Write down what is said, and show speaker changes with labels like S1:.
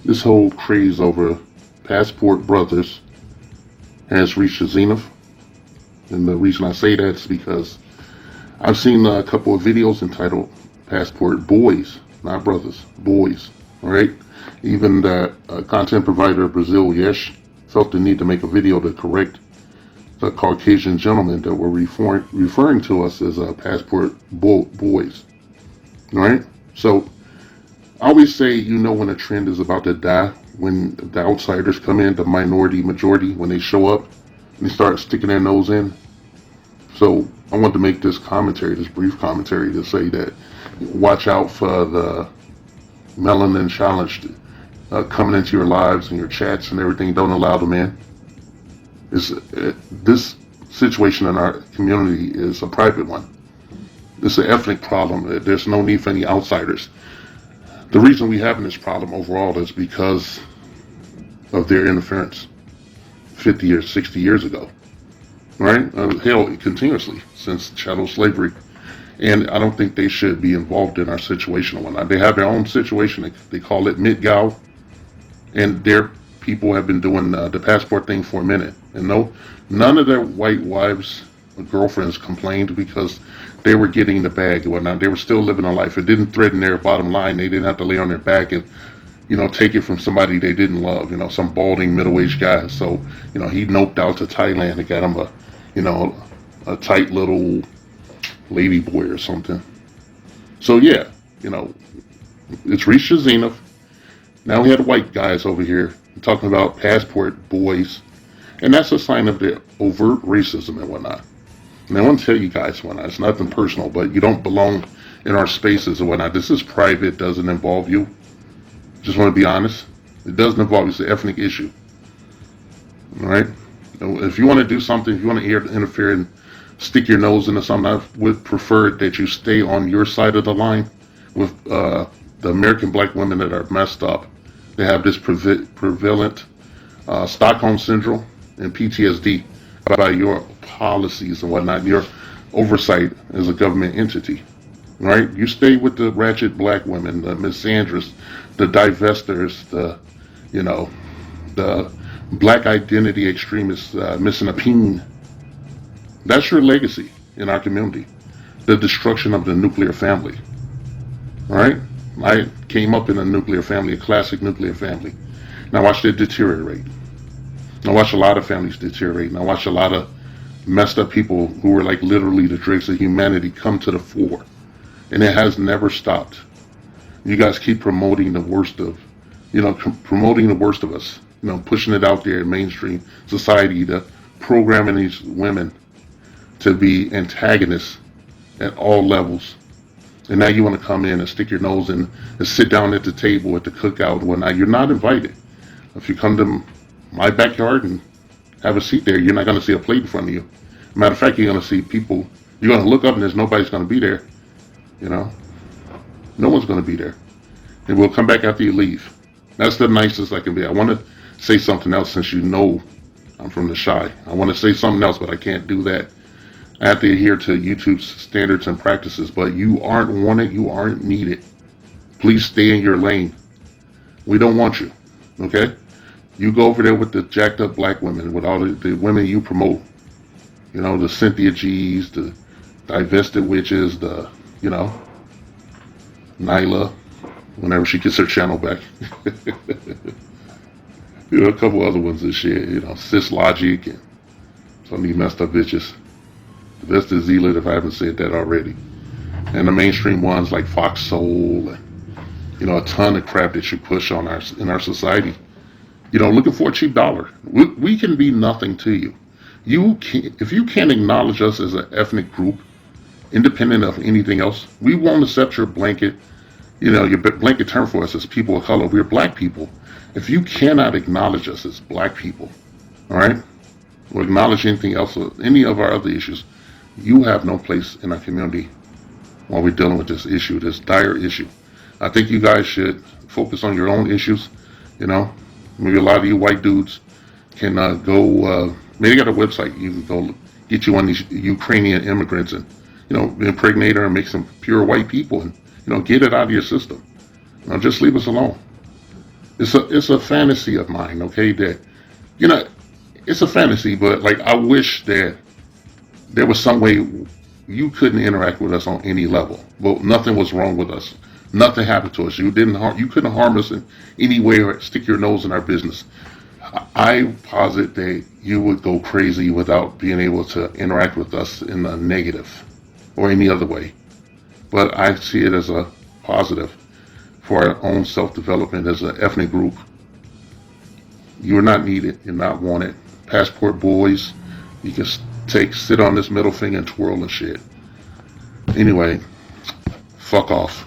S1: This whole craze over passport brothers has reached a zenith. And the reason I say that is because I've seen a couple of videos entitled Passport Boys, not brothers, boys. All right. Even the content provider Brazil Yesh felt the need to make a video to correct the Caucasian gentlemen that were referring to us as passport boys. All right. So I always say, when a trend is about to die, when the outsiders come in, the minority majority, when they show up and they start sticking their nose in. So I want to make this brief commentary to say that watch out for the melanin challenged coming into your lives and your chats and everything. Don't allow them in. This situation in our community is a private one. It's an ethnic problem. There's no need for any outsiders. The reason we having this problem overall is because of their interference 50 years, 60 years ago. Right? Hell, continuously since chattel slavery. And I don't think they should be involved in our situation or whatnot. They have their own situation. They call it Midgal. And their people have been doing the passport thing for a minute. And none of their white wives or girlfriends complained because they were getting the bag and whatnot. They were still living a life. It didn't threaten their bottom line. They didn't have to lay on their back and, take it from somebody they didn't love, some balding middle-aged guy. So, he noped out to Thailand and got him a tight little lady boy or something. So, yeah, it's reached a zenith. Now we had white guys over here talking about passport boys. And that's a sign of their overt racism and whatnot. And I want to tell you guys whatnot. It's nothing personal, but you don't belong in our spaces and whatnot. This is private. Doesn't involve you. Just want to be honest. It doesn't involve you. It's an ethnic issue. All right? If you want to do something, if you want to interfere and stick your nose into something, I would prefer that you stay on your side of the line with the American black women that are messed up. They have this prevalent Stockholm syndrome and PTSD by your policies and whatnot, your oversight as a government entity, right? You stay with the ratchet black women, the misandrous, the divestors, the black identity extremists missing a peen. That's your legacy in our community. The destruction of the nuclear family, all right? I came up in a nuclear family, a classic nuclear family. And I watched it deteriorate. I watched a lot of families deteriorate. And I watched a lot of messed up people who were like literally the dregs of humanity come to the fore. And it has never stopped. You guys keep promoting the worst of, promoting the worst of us. Pushing it out there in mainstream society, to programming these women to be antagonists at all levels. And now you want to come in and stick your nose in and sit down at the table at the cookout and whatnot. You're not invited. If you come to my backyard and have a seat there, you're not going to see a plate in front of you. Matter of fact, you're going to see people, you're going to look up and there's nobody's going to be there. No one's going to be there. And we'll come back after you leave. That's the nicest I can be. I want to say something else since I'm from the Shy. I want to say something else, but I can't do that. I have to adhere to YouTube's standards and practices, but you aren't wanted, you aren't needed. Please stay in your lane. We don't want you, okay? You go over there with the jacked up black women, with all the women you promote. The Cynthia G's, the divested witches, the, Nyla, whenever she gets her channel back. A couple other ones this year, Sis Logic and some of these messed up bitches. The best is Zealot, if I haven't said that already. And the mainstream ones like Fox Soul and, a ton of crap that you push in our society. Looking for a cheap dollar. We can be nothing to you. If you can't acknowledge us as an ethnic group, independent of anything else, we won't accept your blanket, your blanket term for us as people of color. We're black people. If you cannot acknowledge us as black people, all right, or acknowledge anything else or any of our other issues, you have no place in our community while we're dealing with this issue, this dire issue. I think you guys should focus on your own issues. Maybe a lot of you white dudes can go, maybe got a website. You can go get you one of these Ukrainian immigrants and, impregnate her and make some pure white people and, get it out of your system. Just leave us alone. It's a fantasy of mine, okay? That you know, it's a fantasy, but like I wish that there was some way you couldn't interact with us on any level. Well, nothing was wrong with us. Nothing happened to us. You couldn't harm us in any way or stick your nose in our business. I posit that you would go crazy without being able to interact with us in a negative or any other way. But I see it as a positive for our own self-development as an ethnic group. You're not needed. You're not wanted. Passport boys, you can sit on this middle finger and twirl and shit. Anyway, fuck off.